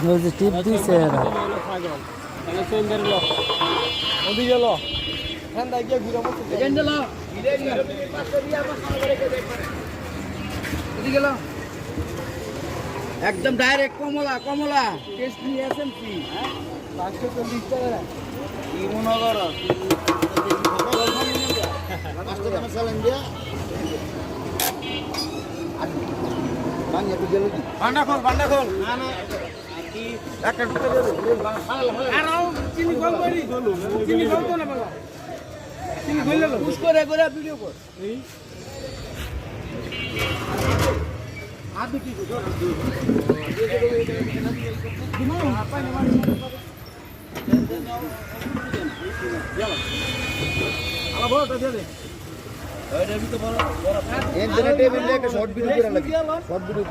ওই যে টিপ দিছে এরা একদম ডাইরেক্ট কমলা কমলা টেস্ট নিয়ে আসেন কি হ্যাঁ 540 টাকা কি মনে করো বান্ডা খোল না না একটা চিনি কল করি চিনি কল তো না বাবা চিনি কইলে পুশ করে করে ভিডিও কর এই আদি কি কর দিমানো আপা না মারি আলা বড় তো দে এটা भी तो बड़ा एंड टेबल लेके शॉर्ट वीडियो करा लगी शॉर्ट वीडियो